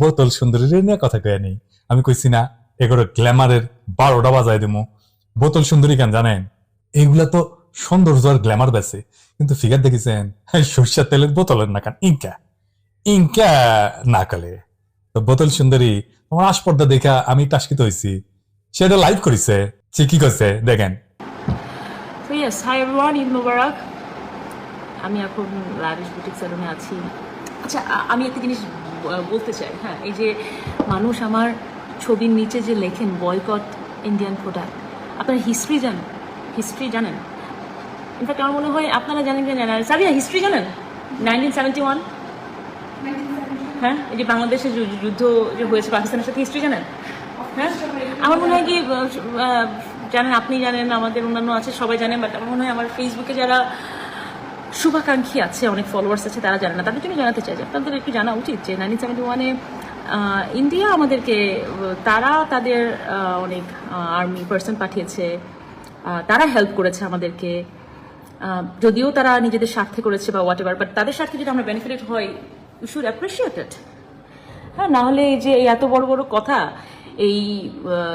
বোতল সুন্দরীর নিয়ে কথা কয়ে নেই। আমি কইছি না এগুলো গ্ল্যামারের 12টা বাজায় দেবো। বোতল সুন্দরী কেন জানেন? এইগুলা তো সৌন্দর্য আর গ্ল্যামার বেছে, কিন্তু ফিগার দেখেছেন সর্ষের তেলের বোতলের না, কান ইনকা ইনকা না কালে। তো বোতল সুন্দরী তোমার আসপর্দা দেখা আমি টাস্কিত হয়েছি। সেটা লাইভ করেছে, সে কি করছে দেখেন। So yes, hi everyone, Eid Mubarak. আমি এখন লাভিশ বুটিক স্যালুনে আছি। আচ্ছা, আমি একটা জিনিস বলতে চাই। হ্যাঁ, এই যে মানুষ আমার ছবির নিচে যে লেখেন বয়কট ইন্ডিয়ান প্রোডাক্ট, আপনারা হিস্ট্রি জানেন? ইনফ্যাক্ট আমার মনে হয় আপনারা জানেন কি জানেন, সাবিয়া হিস্ট্রি জানেন? 1971, হ্যাঁ, এই যে বাংলাদেশের যুদ্ধ যে হয়েছে পাকিস্তানের সাথে, হিস্ট্রি জানেন? হ্যাঁ, আমার মনে হয় কি জানেন, আপনি জানেন, আমাদের অন্যান্য আছে, সবাই জানেন, বাট আমার মনে হয় আমার ফেসবুকে যারা শুভাকাঙ্ক্ষী আছে, অনেক ফলোয়ার্স আছে, তারা জানে না। তাদের জন্য জানাতে চাই যে আপনাদের একটু জানা উচিত যে 1971-এ ইন্ডিয়া আমাদেরকে, তারা তাদের অনেক আর্মি পার্সন পাঠিয়েছে, তারা হেল্প করেছে আমাদেরকে, যদিও তারা নিজেদের স্বার্থে করেছে বা হোয়াট এভার, বাট তাদের স্বার্থে যদি আমরা বেনিফিটেড হয়, উই শুড অ্যাপ্রিসিয়েট ইট। হ্যাঁ, না হলে এই যে এত বড় বড় কথা, এই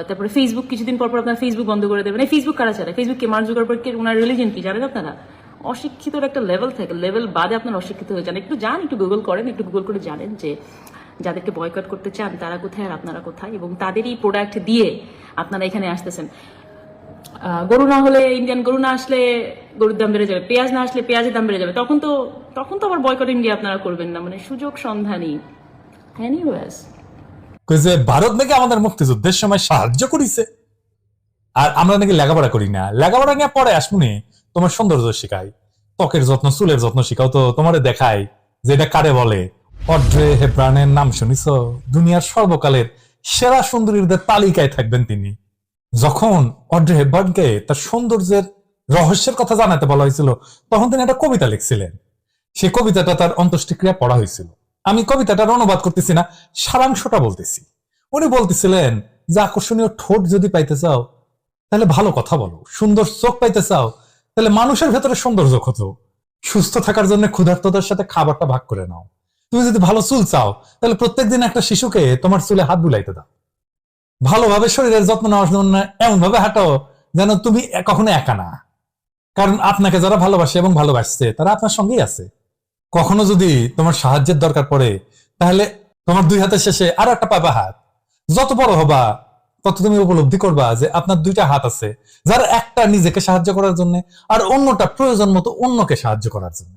তারপরে ফেসবুক কিছুদিন পর আপনার ফেসবুক বন্ধ করে দেবেন। এই ফেসবুক কারা চালায়? ফেসবুককে মার্ক জুকারবার্গের ওনার রিলিজন কি জানেন আপনারা? অশিক্ষিতর একটা লেভেল থাকে, লেভেল বাদে আপনার অশিক্ষিত হয়ে যান। একটু যান, একটু গুগল করেন, একটু গুগল করে জানেন যে যাদেরকে বয়কট করতে চান তারা কোথায় আর আপনারা কোথায়, এবং তাদেরই প্রোডাক্ট দিয়ে আপনারা এখানে আসতেছেন। গরু না হলে, ইন্ডিয়ান গরু না আসলে গরুর দাম বেড়ে যাবে, পেঁয়াজ না আসলে পেঁয়াজের দাম বেড়ে যাবে, তখন তো আবার বয়কট ইন্ডিয়া আপনারা করবেন না। মানে সুযোগ সন্ধানী। এনিওয়েজ, যে ভারত নাকি আমাদের মুক্তিযুদ্ধের সময় সাহায্য করেছে, আর আমরা নাকি লেখাপড়া করি না। লেখাপড়া নিয়ে পরে আসবনি, তোমার সৌন্দর্য শিখাই, ত্বকের যত্ন, চুলের যত্ন শিখাও, তো তোমারে দেখাই যে এটা কারে বলে। অড্রে হেব্রানের নাম শুনিছ? দুনিয়ার সর্বকালের সেরা সুন্দরীদের তালিকায় থাকবেন তিনি। যখন অড্রে হেব্রানকে তার সৌন্দর্যের রহস্যের কথা জানাতে বলা হয়েছিল, তখন তিনি একটা কবিতা লিখছিলেন। সেই কবিতাটা তার অন্ত্যেষ্টিক্রিয়া পড়া হয়েছিল। আমি কবিতাটার অনুবাদ করতেছি না, সারাংশটা বলতেছি। উনি বলতেছিলেন যে আকর্ষণীয় ঠোঁট যদি পাইতে চাও তাহলে ভালো কথা বলো, সুন্দর চোখ পাইতে চাও তাহলে মানুষের ভেতরে সৌন্দর্য খোঁজো, সুস্থ থাকার জন্য ক্ষুধার্তদের সাথে খাবারটা ভাগ করে নাও, তুমি যদি ভালো চুল চাও তাহলে প্রত্যেকদিন একটা শিশুকে তোমার চুলে হাত বুলাইতে দাও, ভালোভাবে শরীরের যত্ন নেওয়ার জন্য এমন ভাবে হাঁটো যেন তুমি কখনো একা না, কারণ আপনাকে যারা ভালোবাসে এবং ভালোবাসছে তারা আপনার সঙ্গেই আছে। কখনো যদি তোমার সাহায্যের দরকার পড়ে তাহলে তোমার দুই হাতের শেষে আরো একটা পাবা হাত। যত বড় হবা তত তুমি উপলব্ধি করবা যে আপনার দুইটা হাত আছে, যার একটা নিজেকে সাহায্য করার জন্য আর অন্যটা প্রয়োজন মতো অন্যকে সাহায্য করার জন্য।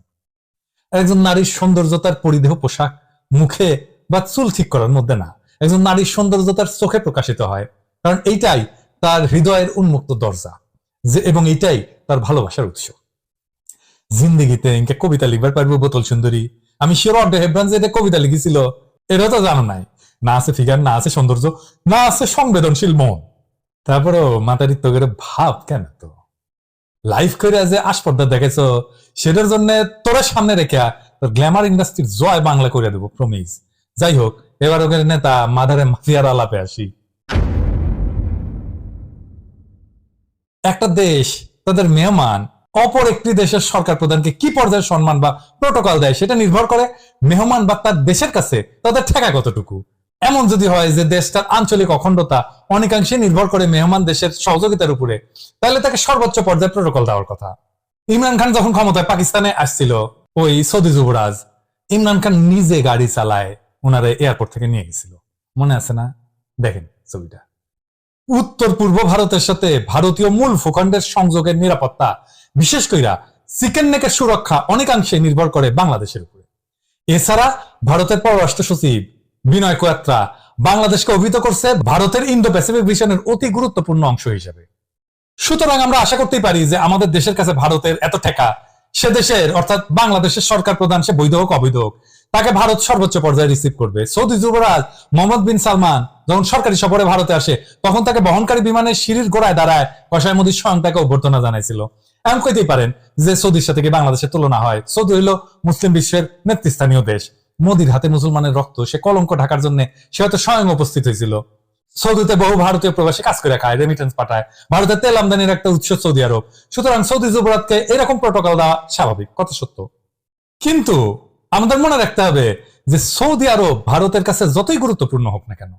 একজন নারীর সৌন্দর্য তার পরিধেয় পোশাক, মুখে বা চুল ঠিক করার মধ্যে না, একজন নারীর সৌন্দর্য তার চোখে প্রকাশিত হয়, কারণ এইটাই তার হৃদয়ের উন্মুক্ত দরজা, যে এবং এইটাই তার ভালোবাসার উৎস। জিন্দিগিতে ইনকে কবিতা লিখবার পারবো বোতল সুন্দরী? আমি শিওর অড্রে হেব্রান যে কবিতা লিখেছিল এটা তো জানো নাই। না আছে ফিগার, না আছে সৌন্দর্য, না আছে সংবেদনশীল মন। তারপরেও মাতারিত্ব করে ভাব কেন? তো লাইফ করে যে আসপর্দা দেখেছ, সেটার জন্য তোরা সামনে রেখে তোর গ্ল্যামার ইন্ডাস্ট্রির জয় বাংলা করে দেবো, প্রমিস। যাই হোক, এবার ওখানে নেতা মাদারে মাফিয়ার আলাপে আসি। একটা দেশ তাদের মেহমান অপর একটি দেশের সরকার প্রধানকে কি পর্যায়ে সম্মান বা প্রোটোকল দেয় সেটা নির্ভর করে মেহমান বা তার দেশের কাছে তাদের ঠেকা কতটুকু। এমন যদি হয় যে দেশটার আঞ্চলিক অখণ্ডতা অনেকাংশে নির্ভর করে মেহমান দেশের সহযোগিতার উপরে, তাহলে তাকে সর্বোচ্চ পর্যায়ে প্রোটোকল দেওয়ার কথা। ইমরান খান যখন ক্ষমতায় পাকিস্তানে আসছিল, ওই সৌদি যুবরাজ ইমরান খান নিজে গাড়ি চালায় ওনারে এয়ারপোর্ট থেকে নিয়ে গেছিল, মনে আছে না? দেখেন ছবিটা। উত্তর পূর্ব ভারতের সাথে ভারতীয় মূল ভূখণ্ডের সংযোগের নিরাপত্তা, বিশেষ কইরা চিকেন নেকের সুরক্ষা অনেকাংশে নির্ভর করে বাংলাদেশের উপরে। এছাড়া ভারতের পররাষ্ট্র সচিব বিনয় কোয়াত্রা বাংলাদেশকে অভিহিত করছে ভারতের ইন্দো প্যাসিফিক ভিশনের অতি গুরুত্বপূর্ণ অংশ হিসেবে। সুতরাং আমরা আশা করতেই পারি যে আমাদের দেশের কাছে ভারতের এত ঠেকা, সে দেশের অর্থাৎ বাংলাদেশের সরকার প্রধান, সে বৈধ হোক অবৈধ হোক, তাকে ভারত সর্বোচ্চ পর্যায়ে রিসিভ করবে। সৌদি যুবরাজ মোহাম্মদ বিন সালমান যখন সরকারি সফরে ভারতে আসে, তখন তাকে বহনকারী বিমানের সিঁড়ির গোড়ায় দাঁড়ায় কসাই মোদী স্বয়ং তাকে অভ্যর্থনা জানাইছিল। এমন কইতেই পারেন যে সৌদির সাথে কি বাংলাদেশের তুলনা হয়? সৌদি হইল মুসলিম বিশ্বের নেতৃস্থানীয় দেশ। মোদির হাতে মুসলমানের রক্ত, সে কলঙ্ক ঢাকার জন্য সে হয়তো স্বয়ং উপস্থিত হয়েছিল। সৌদিতে বহু ভারতীয় প্রবাসী কাজ করে খায়, রেমিটেন্স পাঠায়, ভারতের তেল আমদানির একটা উৎস সৌদি আরব। সুতরাং সৌদি যুবরাজকে এরকম প্রোটোকল দেওয়া স্বাভাবিক, কথা সত্য। কিন্তু আমাদের মনে রাখতে হবে যে সৌদি আরব ভারতের কাছে যতই গুরুত্বপূর্ণ হোক না কেন,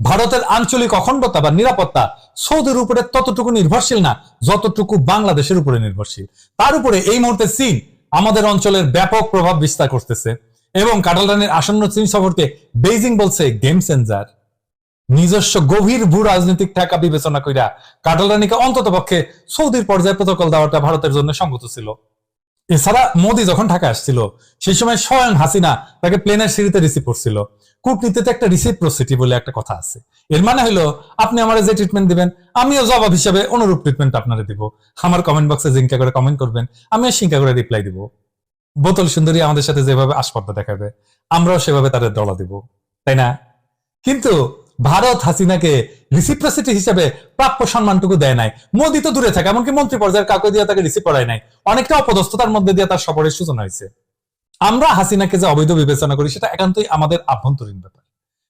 ভারতের আঞ্চলিক অখণ্ডতা বা নিরাপত্তা সৌদির উপরে ততটুকু নির্ভরশীল না যতটুকু বাংলাদেশের উপরে নির্ভরশীল। তার উপরে এই মুহূর্তে চীন আমাদের অঞ্চলের ব্যাপক প্রভাব বিস্তার করতেছে এবং কাটাল রানীর আসন্ন চীন সফরকে বেইজিং বলছে গেম চেঞ্জার। নিজস্ব গভীর ভূ রাজনৈতিক ঠাকা বিবেচনা কইরা কাটাল রানীকে অন্তত পক্ষে সৌদির পর্যায়ে প্রোটোকল দেওয়াটা ভারতের জন্য সঙ্গত ছিল। এছাড়া মোদী যখন ঢাকা আসছিল সেই সময় স্বয়ং হাসিনা তাকে প্লেনের সিঁড়িতে রিসিভ করছিল। কূটনীতিতে একটা রিসিপ্রোসিটি বলে একটা কথা আছে। এর মানে হলো আপনি আমার যে ট্রিটমেন্ট দিবেন আমিও জবাব হিসেবে অনুরূপ ট্রিটমেন্ট আপনারা দিব। আমার কমেন্ট বক্সে জিঙ্কা করে কমেন্ট করবেন, আমিও সিঙ্কা করে রিপ্লাই দিব। বোতল সুন্দরী আমাদের সাথে যেভাবে আসপর্দা দেখাবে আমরাও সেভাবে তাদের দলা দিব, তাই না? কিন্তু ভারত হাসিনাকে রিসিপ্রোসিটি হিসেবে প্রাপ্য সম্মানটুকু দেয় নাই। মোদী তো দূরে থাকে, এমনকি মন্ত্রী পর্যায়ের কাউকে দিয়ে তাকে রিসিভ করায় নাই। অনেকটা অপদস্থতার মধ্যে দিয়ে তার সফরের সূচনা হয়েছে। আমরা হাসিনাকে যে অবৈধ বিবেচনা করি সেটা একান্তই আমাদের আভ্যন্তরীণ ব্যাপার,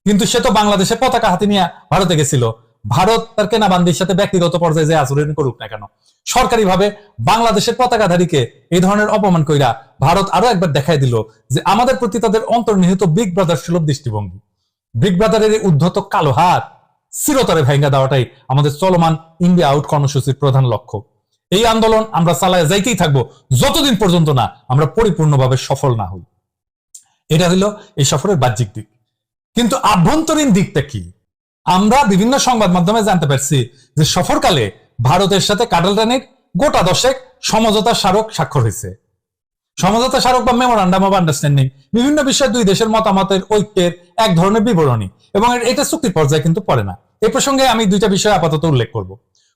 কিন্তু সে তো বাংলাদেশের পতাকা হাতে নিয়ে ভারতে গেছিল। ভারত তার কেনাবান্দির সাথে ব্যক্তিগত পর্যায়ে যে আচরণ করুক না কেন, সরকারিভাবে বাংলাদেশের পতাকাধারীকে এই ধরনের অপমান কইরা ভারত আরো একবার দেখাই দিল যে আমাদের প্রতি তাদের অন্তর্নিহিত বিগ ব্রাদার সুলভ দৃষ্টিভঙ্গি। বিগ ব্রাদারের এই উদ্ধত কালো হাত চিরতরে ভাঙ্গা দেওয়াটাই আমাদের চলমান ইন্ডিয়া আউট কর্মসূচির প্রধান লক্ষ্য। এই আন্দোলন আমরা চালায় যাইতেই থাকবো যতদিন পর্যন্ত না আমরা পরিপূর্ণভাবে সফল না হই। এটা হলো এই সফরের বাহ্যিক দিক, কিন্তু আভ্যন্তরীণ দিকটা কি? আমরা বিভিন্ন সংবাদ মাধ্যমে জানতে পারছি যে সফরকালে ভারতের সাথে কাটাল রানীর গোটা 10 সমঝোতা স্মারক স্বাক্ষর হয়েছে। সমঝোতা স্মারক বা মেমোরান্ডাম অফ আন্ডারস্ট্যান্ডিং বিভিন্ন বিষয়ে দুই দেশের মতামতের ঐক্যের এক ধরনের বিবরণী, এবং এটা চুক্তির পর্যায়ে কিন্তু পড়ে না। এই প্রসঙ্গে আমি দুইটা বিষয় আপাতত উল্লেখ করব।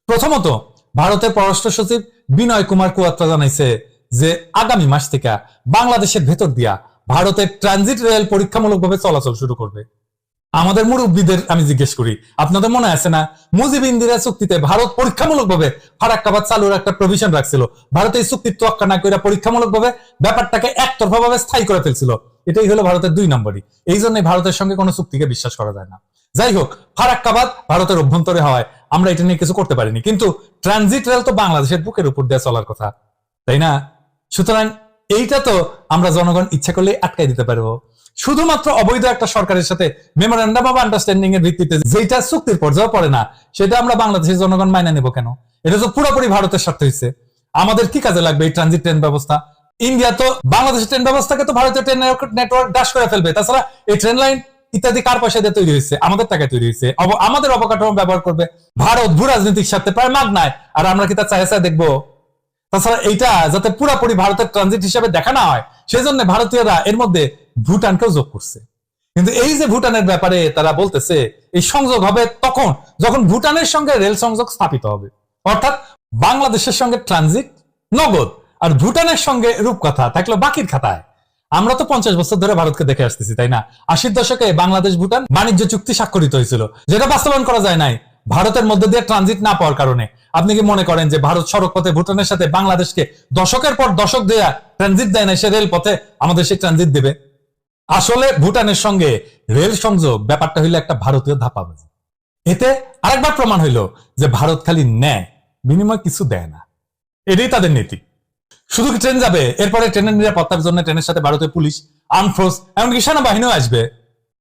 প্রথমত, ভারতের পররাষ্ট্র সচিব বিনয় কুমার কুয়াত্রা জানাইছে যে আগামী মাস থেকে বাংলাদেশের ভেতর দিয়া ভারতের ট্রানজিট রেল পরীক্ষামূলকভাবে চলাচল শুরু করবে। আমাদের মুরব্বীদের আমি জিজ্ঞেস করি, আপনাদের মনে আছে না মুজিব ইন্দিরা চুক্তিতে ভারত পরীক্ষামূলকভাবে ফারাক্কাবাদ চালুর একটা প্রভিশন রাখছিল। ভারত এই চুক্তির তোয়াক্কা না করে পরীক্ষামূলকভাবে ব্যাপারটাকে একতরফাভাবে স্থায়ী করে ফেলছিল। এটাই হলো ভারতের 2 নম্বরই। এই জন্য ভারতের সঙ্গে কোনো চুক্তিকে বিশ্বাস করা যায় না। যাই হোক, ফারাক্কাবাদ ভারতের অভ্যন্তরে হওয়ায় আমরা এটা নিয়ে কিছু করতে পারিনি, কিন্তু ট্রানজিট রেল তো বাংলাদেশের বুকের উপর দিয়ে চলার কথা, তাই না? সুতরাং এইটা তো আমরা জনগণ ইচ্ছা করলে আটকাই দিতে পারবো। শুধুমাত্র অবৈধ একটা সরকারের সাথে মেমোরান্ডাম অফ আন্ডারস্ট্যান্ডিং এর ভিত্তিতে যেটা চুক্তির পর্যায়ে পড়ে না সেটা আমরা বাংলাদেশের জনগণ মাইনা নেব কেন? এটা তো পুরোপুরি ভারতের স্বার্থে হয়েছে। আমাদের কি কাজে লাগবে এই ট্রানজিট ট্রেন ব্যবস্থা? ইন্ডিয়া তো বাংলাদেশের ট্রেন ব্যবস্থাকে তো ভারতীয় ট্রেন নেটওয়ার্ক ডাশ করে ফেলবে। তাছাড়া এই ট্রেন লাইন ইত্যাদি কার পয়সা দিয়ে তৈরি হয়েছে? আমাদের টাকায় তৈরি হয়েছে। আমাদের অবকাঠামো ব্যবহার করবে ভারত ভূ রাজনৈতিক স্বার্থে প্রায় মাগনায়, আর আমরা কি তা চাই দেখবো? তাছাড়া এইটা যাতে পুরোপুরি ভারতের ট্রানজিট হিসেবে দেখা না হয় সেজন্য ভারতীয়রা এর মধ্যে ভুটানকেও যোগ করছে। কিন্তু এই যে ভুটানের ব্যাপারে তারা বলতেছে এই সংযোগ হবে তখন যখন ভুটানের সঙ্গে রেল সংযোগ স্থাপিত হবে, অর্থাৎ বাংলাদেশের সঙ্গে ট্রানজিট নগদ আর ভুটানের সঙ্গে রূপকথা থাকলো বাকির খাতায়। আমরা তো 50 বছর ধরে ভারতকে দেখে আসতেছি, তাই না? 80-র দশকে বাংলাদেশ ভুটান বাণিজ্য চুক্তি স্বাক্ষরিত হয়েছিল, যেটা বাস্তবায়ন করা যায় নাই ভারতের মধ্যে দিয়ে ট্রানজিট না পাওয়ার কারণে। আপনি কি মনে করেন যে ভারত সড়ক পথে ভুটানের সাথে বাংলাদেশকে দশকের পর দশক দেয়া ট্রানজিট দেয় না, সে রেল পথে আমাদের সে ট্রানজিট দেবে? আসলে ভুটানের সঙ্গে রেল সংযোগ ব্যাপারটা হইলো একটা ভারতীয় ধাপাবাজি। এতে আরেকবার প্রমাণ হইলো যে ভারত খালি নেয়, বিনিময় কিছু দেয় না। এটাই তাদের নীতি। শুধু কি ট্রেন যাবে, এরপরে ট্রেনের নিরাপত্তার জন্য ট্রেনের সাথে ভারতীয় পুলিশ, আর্ম ফোর্স, এমনকি সেনাবাহিনীও আসবে।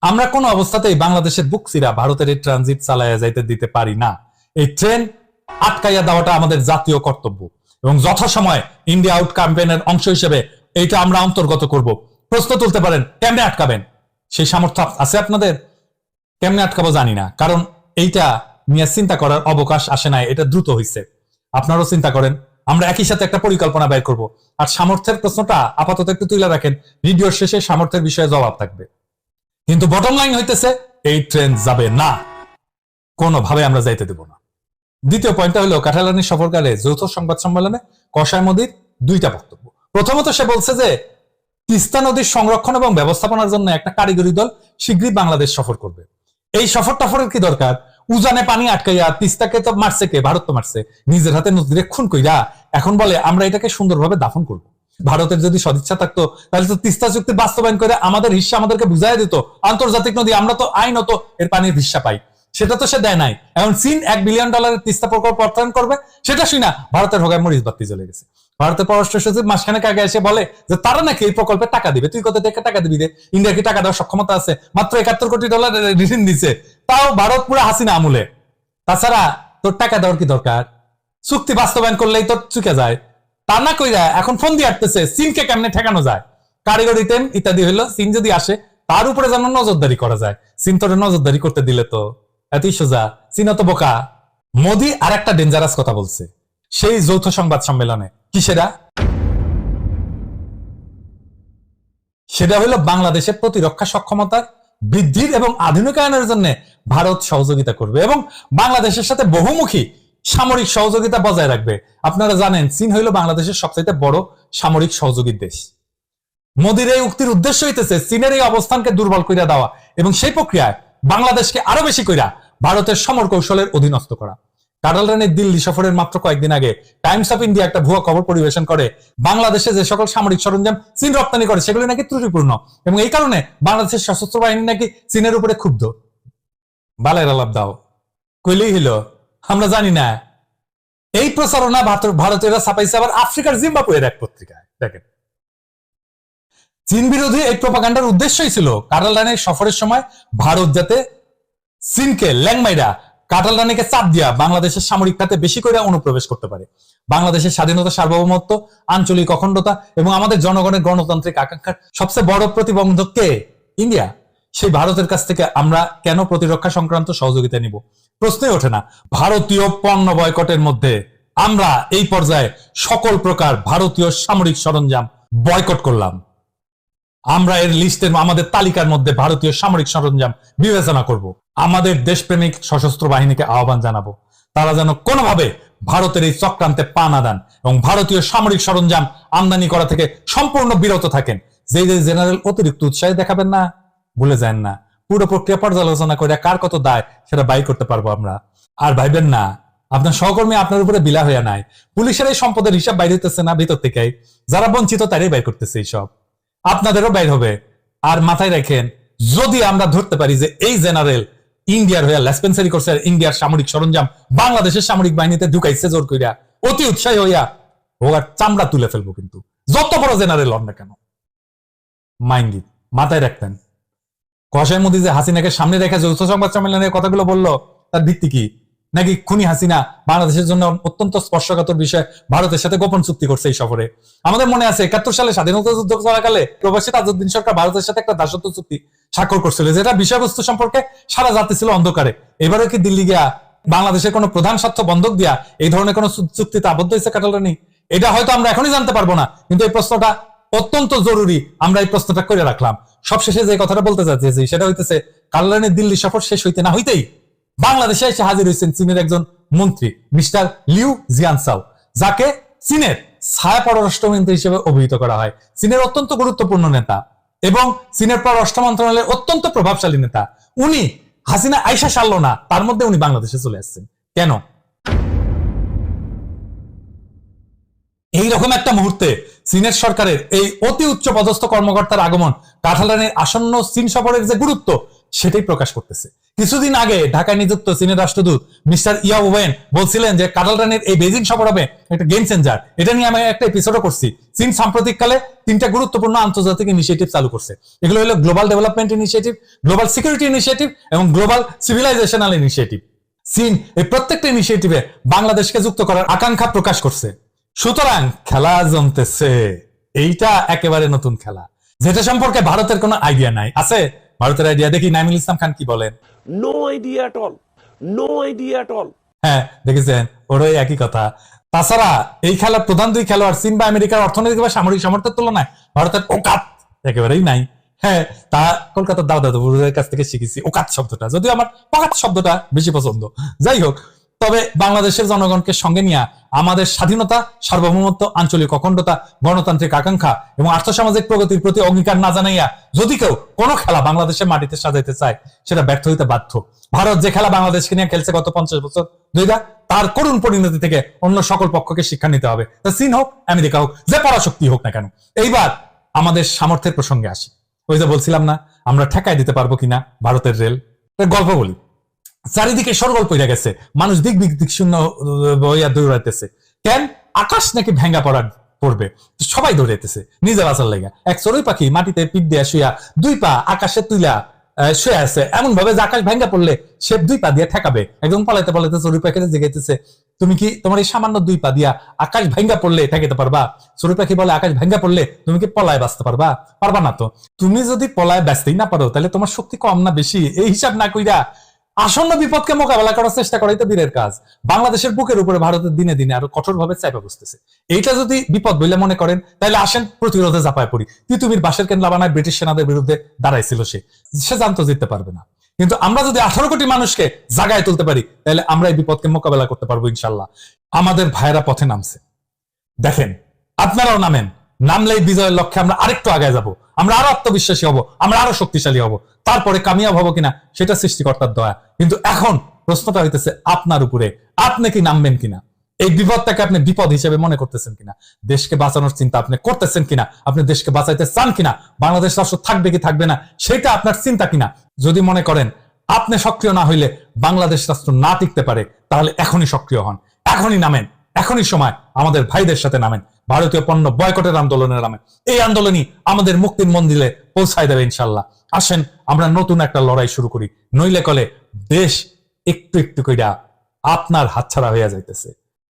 আমরা কোনো অবস্থাতেই বাংলাদেশের বুক চিরা ভারতের এই ট্রানজিট চালাইয়া যাইতে দিতে পারি না। এই ট্রেন আটকাইয়া দেওয়াটা আমাদের জাতীয় কর্তব্য, এবং যথাসময়ে ইন্ডিয়া আউট ক্যাম্পেইনের অংশ হিসেবে এইটা আমরা অন্তর্গত করব। প্রশ্ন তুলতে পারেন কেমনে আটকাবেন? সেই সামর্থ্য আছে আপনাদের? কেমনে আটকাবো জানি না, কারণ এইটা নিয়ে চিন্তা করার অবকাশ আসে নাই, এটা দ্রুত হয়েছে। আপনারাও চিন্তা করেন, আমরা একই সাথে একটা পরিকল্পনা বের করব। আর সামর্থ্যের প্রশ্নটা আপাতত একটু তুলে রাখেন, ভিডিওর শেষে সামর্থ্যের বিষয়ে জবাব থাকবে। কিন্তু বটম লাইন হইতেছে এই ট্রেন যাবে না, কোনোভাবে আমরা যাইতে দেব না। দ্বিতীয় পয়েন্টটা হলো কাটাল রানীর সফরকালে যৌথ সংবাদ সম্মেলনে কসাই মোদীর 2টা বক্তব্য। প্রথমত সে বলছে যে তিস্তা নদীর সংরক্ষণ এবং ব্যবস্থাপনার জন্য একটা কারিগরি দল শীঘ্রই বাংলাদেশ সফর করবে। এই সফরের কি দরকার? উজানে পানি আটকাইয়া তিস্তাকে তো মারছে কে? ভারত তো মারছে, নিজের হাতে নদীরে খুন কইরা এখন বলে আমরা এটাকে সুন্দরভাবে দাফন করব। ভারতের যদি সদিচ্ছা থাকতো তাহলে তো তিস্তা চুক্তি বাস্তবায়ন করে আমাদের হিস্সা আমাদেরকে বুঝাই দিত। আন্তর্জাতিক নদী, আমরা তো আইনত এর পানির হিস্সা পাই, সেটা তো সে দেয় নাই। এখন চীন $1 বিলিয়ন তিস্তা প্রকল্প অর্থায়ন করবে, সেটা শুনা ভারতের হোগায় মরিচ বাতি চলে গেছে। ভারতের পররাষ্ট্র সচিব মাসখানেক আগে এসে বলে যে তারা নাকি এই প্রকল্পে টাকা দিবে। তুই কত টাকা দিবি রে? ইন্ডিয়া কি টাকা দেওয়ার সক্ষমতা আছে? মাত্র 71 কোটি ডলার ঋণ দিছে, তাও ভারত পুরো হাসিনা আমলে। তাছাড়া তোর টাকা দেওয়ার কি দরকার? চুক্তি বাস্তবায়ন করলেই তোর চুকে যায়। তা না কইরা এখন ফোন দিয়ে আসতেছে চীনকে কেমনে ঠেকানো যায়, কারিগরি তেল ইত্যাদি হইলো। চীন যদি আসে তার উপরে যেন নজরদারি করা যায়। চীন তোরে নজরদারি করতে দিলে তো এতই সোজা? চীন তো বোকা। মোদি আর একটা ডেঞ্জারাস কথা বলছে সেই যৌথ সংবাদ সম্মেলনে। কি সেটা? সেটা হলো বাংলাদেশের প্রতিরক্ষা সক্ষমতার বৃদ্ধির এবং আধুনিকায়নের জন্য ভারত সহযোগিতা করবে এবং বাংলাদেশের সাথে বহুমুখী সামরিক সহযোগিতা বজায় রাখবে। আপনারা জানেন চীন হইল বাংলাদেশের সবচেয়ে বড় সামরিক সহযোগী দেশ। মোদির এই উক্তির উদ্দেশ্য হইতেছে চীনের এই অবস্থানকে দুর্বল কইরা দেওয়া এবং সেই প্রক্রিয়ায় বাংলাদেশকে আরো বেশি কইরা ভারতের সমর কৌশলের অধীনস্থ করা। কাটাল রানীর দিল্লি সফরের মাত্র কয়েকদিন আগে টাইমস অফ ইন্ডিয়া একটা ভুয়া খবর পরিবেশন করে বাংলাদেশে যে সকল সামরিক সরঞ্জাম চীন রপ্তানি করে সেগুলি নাকি ত্রুটিপূর্ণ এবং এই কারণে বাংলাদেশের সশস্ত্র বাহিনী নাকি চীনের উপরে ক্ষুব্ধ। বালের আলাপ দাও, কইলেই হইল আমরা জানি না। এই প্রচারণা ভারতীয়রা ছাপাইছে আবার আফ্রিকার জিম্বাবুয়ের এক পত্রিকায়। দেখেন, চীন বিরোধী এই প্রোপাগান্ডার উদ্দেশ্যই ছিল কাটাল রানীর সফরের সময় ভারত যাতে চীনকে ল্যাংমাইরা কাটাল রানীকে চাপ দিয়া বাংলাদেশের সামরিক খাতে বেশি করে অনুপ্রবেশ করতে পারে। বাংলাদেশের স্বাধীনতা, সার্বভৌমত্ব, আঞ্চলিক অখণ্ডতা এবং আমাদের জনগণের গণতান্ত্রিক আকাঙ্ক্ষার সবচেয়ে বড় প্রতিবন্ধক কে? ইন্ডিয়া। সেই ভারতের কাছ থেকে আমরা কেন প্রতিরক্ষা সংক্রান্ত সহযোগিতা নিব? প্রশ্নই ওঠে না। ভারতীয় পণ্য বয়কটের মধ্যে আমরা এই পর্যায়ে সকল প্রকার ভারতীয় সামরিক সরঞ্জাম বয়কট করলাম। আমরা এর লিস্টের আমাদের তালিকার মধ্যে ভারতীয় সামরিক সরঞ্জাম বিবেচনা করব। আমাদের দেশপ্রেমিক সশস্ত্র বাহিনীকে আহ্বান জানাবো তারা যেন কোনোভাবে ভারতের এই চক্রান্তে পা না দেন এবং ভারতীয় সামরিক সরঞ্জাম আমদানি করা থেকে সম্পূর্ণ বিরত থাকেন। যে জেনারেল অতিরিক্ত উৎসাহ দেখাবেন না, ভুলে যান না। পুরো প্রক্রিয়া পর্যালোচনা করে কার কত দায় সেটা বাই করতে পারবো আমরা। আর ভাইবেন না আপনার সহকর্মী আপনার উপরে বিলা হইয়া নাই। পুলিশের এই সম্পদের হিসাব বাইর হইতেছে না ভিতর থেকে, যারা বঞ্চিত তারাই বাইর করতেছে এইসব, আপনাদেরও বাইর হবে। আর মাথায় রাখেন, যদি আমরা ধরতে পারি যে এই জেনারেল ইন্ডিয়ার হইয়া লেসপেন্সারি করছে, ইন্ডিয়ার সামরিক সরঞ্জাম বাংলাদেশের সামরিক বাহিনীতে ঢুকাইছে জোর কইরা, অতি উৎসাহী হইয়া ওর চামড়া তুলে ফেলবো। কিন্তু যত বড় জেনারেল হন না কেন, মাইন্ড ইট, মাথায় রাখতেন। কসাই মোদি যে হাসিনাকে সামনে রেখে যৌথ সংবাদ সম্মেলনের কথাগুলো বললো, তার ভিত্তি কি? নাকি খুনি হাসিনা বাংলাদেশের জন্য অত্যন্ত স্পর্শকাতর বিষয় ভারতের সাথে গোপন চুক্তি করছে এই সফরে? আমাদের মনে আছে 71 সালে স্বাধীনতা যুদ্ধ চলাকালে প্রবাসী তাজউদ্দিন সরকার ভারতের সাথে একটা দাসত্ব চুক্তি স্বাক্ষর করছিল, যেটা বিষয়বস্তু সম্পর্কে সারা জাতি ছিল অন্ধকারে। এবারে কি দিল্লি গিয়া বাংলাদেশের কোন প্রধান স্বার্থ বন্ধক দিয়া এই ধরনের কোন চুক্তিতে আবদ্ধ হয়েছে কাটাল রানী? এটা হয়তো আমরা এখনই জানতে পারবো না, কিন্তু এই প্রশ্নটা অত্যন্ত জরুরি, আমরা এই প্রশ্নটা করে রাখলাম। সবশেষে যে কথাটা বলতে চাচ্ছি সেটা হইতেছে, কাটাল রানীর দিল্লি সফর শেষ হইতে না হইতেই বাংলাদেশে এসে হাজির হয়েছেন চীনের একজন মন্ত্রী মিস্টার লিউ জিয়ানসাও, যাকে চীনের ছায়া পররাষ্ট্রমন্ত্রী হিসেবে অভিহিত করা হয়। চীনের অত্যন্ত গুরুত্বপূর্ণ নেতা এবং চীনের পররাষ্ট্র মন্ত্রণালয়ের অত্যন্ত প্রভাবশালী নেতা। উনি হাসিনা আইসা সারল না, তার মধ্যে উনি বাংলাদেশে চলে আসছেন কেন? এইরকম একটা মুহূর্তে চীনের সরকারের এই অতি উচ্চ পদস্থ কর্মকর্তার আগমন কাটাল রানীর আসন্ন চীন সফরের যে গুরুত্ব সেটাই প্রকাশ করতেছে। কিছুদিন আগে ঢাকায় নিযুক্ত চীনের রাষ্ট্রদূত মিস্টার ইয়াও ওয়েন বলছিলেন যে কাটাল রানীর এই বেজিং সফর হবে একটা গেম চেঞ্জার। এটা নিয়ে আমি একটা এপিসোডও করছি। চীন সাম্প্রতিককালে 3টা গুরুত্বপূর্ণ আন্তর্জাতিক ইনিশিয়েটিভ চালু করছে। এগুলো হলো global development initiative, global security initiative এবং গ্লোবাল সিভিলাইজেশনাল ইনিশিয়েটিভ। চীন এই প্রত্যেকটা ইনিশিয়েটিভে বাংলাদেশকে যুক্ত করার আকাঙ্ক্ষা প্রকাশ করছে। সুতরাং খেলা জমতেছে। এইটা একেবারে নতুন খেলা, যেটা সম্পর্কে ভারতের কোনো আইডিয়া নাই। আছে ভারতের আইডিয়া? দেখি নাইমুল ইসলাম খান কি বলেন। No idea at all, no idea at all. হ্যাঁ, দেখেছেন, ওরই একই কথা। তাছাড়া এই খেলার প্রধান দুই খেলোয়াড় চীন বা আমেরিকার অর্থনৈতিক বা সামরিক সামর্থ্যের তুলনায় ভারতের ওকাত একেবারেই নাই। হ্যাঁ, তা কলকাতার দাউদের কাছ থেকে শিখেছি ওকাত শব্দটা, যদিও আমার ওকাত শব্দটা বেশি পছন্দ। যাই হোক, তবে বাংলাদেশের জনগণকে সঙ্গে নিয়ে আমাদের স্বাধীনতা, সার্বভৌমত্ব, আঞ্চলিক অখণ্ডতা, গণতান্ত্রিক আকাঙ্ক্ষা এবং আর্থসামাজিক প্রগতির প্রতি অঙ্গীকার না জানাইয়া যদি কেউ কোনো খেলা বাংলাদেশের মাটিতে সাজাইতে চায়, সেটা ব্যর্থ হইতে বাধ্য। ভারত যে খেলা বাংলাদেশকে নিয়ে খেলছে গত 50 বছর ধরে, তার করুণ পরিণতি থেকে অন্য সকল পক্ষকে শিক্ষা নিতে হবে। তা চীন হোক, আমেরিকা হোক, যে পরাশক্তি হোক না কেন। এইবার আমাদের সামর্থ্যের প্রসঙ্গে আসি। ওই যে বলছিলাম না, আমরা ঠেকাই দিতে পারবো কিনা ভারতের রেল। গল্প বলি। চারিদিকে সরগোল পড়ে গেছে, মানুষ দিক শূন্য হইয়া দৌড়াইতেছে। কেন? আকাশ নাকি ভেঙ্গা পড়ার পড়বে, সবাই দৌড়াইতেছে নিজে বাঁচার লেগে। এক চড়ুই পাখি মাটিতে পিঠ দিয়ে শুয়া 2 পা আকাশে তুইলা শুয়ে আছে, এমন ভাবে যে আকাশ ভাঙ্গা পড়লে সে 2 পা দিয়ে ঠেকাবে। একদম পালাইতে পালাইতে চড়ুই পাখিতে জিগাইতেছে, তুমি কি তোমার এই সামান্য 2 পা দিয়া আকাশ ভাঙ্গা পড়লে ঠেকাতে পারবা? চড়ুই পাখি বলে, আকাশ ভাঙ্গা পড়লে তুমি কি পলায় বাঁচতে পারবা? পারবা না তো। তুমি যদি পলায় বাঁচতেই না পারো, তাহলে তোমার শক্তি কম না বেশি এই হিসাব না কইরা আসন্ন বিপদকে মোকাবেলা করার চেষ্টা করাই তো বীরের কাজ। বাংলাদেশের বুকের উপরে ভারতের দিনে দিনে আরো কঠোরভাবে চাপা বসতেছে। এইটা যদি বিপদ বলে মনে করেন, তাহলে আসেন প্রতিরোধে ঝাঁপায় পড়ি। পৃথিবীর বাঁশের কেন্দ্র বানায় ব্রিটিশ সেনাদের বিরুদ্ধে দাঁড়াইছিল, সে জানতো জিততে পারবে না। কিন্তু আমরা যদি 18 কোটি মানুষকে জাগায় তুলতে পারি, তাহলে আমরা এই বিপদকে মোকাবেলা করতে পারবো ইনশাল্লাহ। আমাদের ভাইয়েরা পথে নামছে, দেখেন আপনারাও নামেন। নামলেই বিজয়ের লক্ষ্যে আমরা আরেকটু আগায় যাব, আমরা আরো আত্মবিশ্বাসী হব, আমরা আরো শক্তিশালী হব। তারপরে কামিয়াব হবো কিনা সেটা সৃষ্টিকর্তার দয়া। কিন্তু এখন প্রশ্নটা হইতেছে আপনার উপরে, আপনি কি নামবেন কিনা? এই বিপদটাকে আপনি বিপদ হিসেবে মনে করতেছেন কিনা? দেশকে বাঁচানোর চিন্তা আপনি করতেছেন কিনা? আপনি দেশকে বাঁচাইতে চান কিনা? বাংলাদেশ রাষ্ট্র থাকবে কি থাকবে না সেটা আপনার চিন্তা কিনা? যদি মনে করেন আপনি সক্রিয় না হইলে বাংলাদেশ রাষ্ট্র না টিকতে পারে, তাহলে এখনই সক্রিয় হন, এখনই নামেন, এখনই সময় আমাদের ভাইদের সাথে নামেন, ভারতীয় পণ্য বয়কটের আন্দোলনের নামে। এই আন্দোলনই আমাদের মুক্তির মন্দিরে পৌঁছায় দেবে ইনশাল্লাহ। আসেন আমরা নতুন একটা লড়াই শুরু করি, নইলে কলে দেশ একটু একটু কইরা আপনার হাতছাড়া হইয়া যাইতেছে।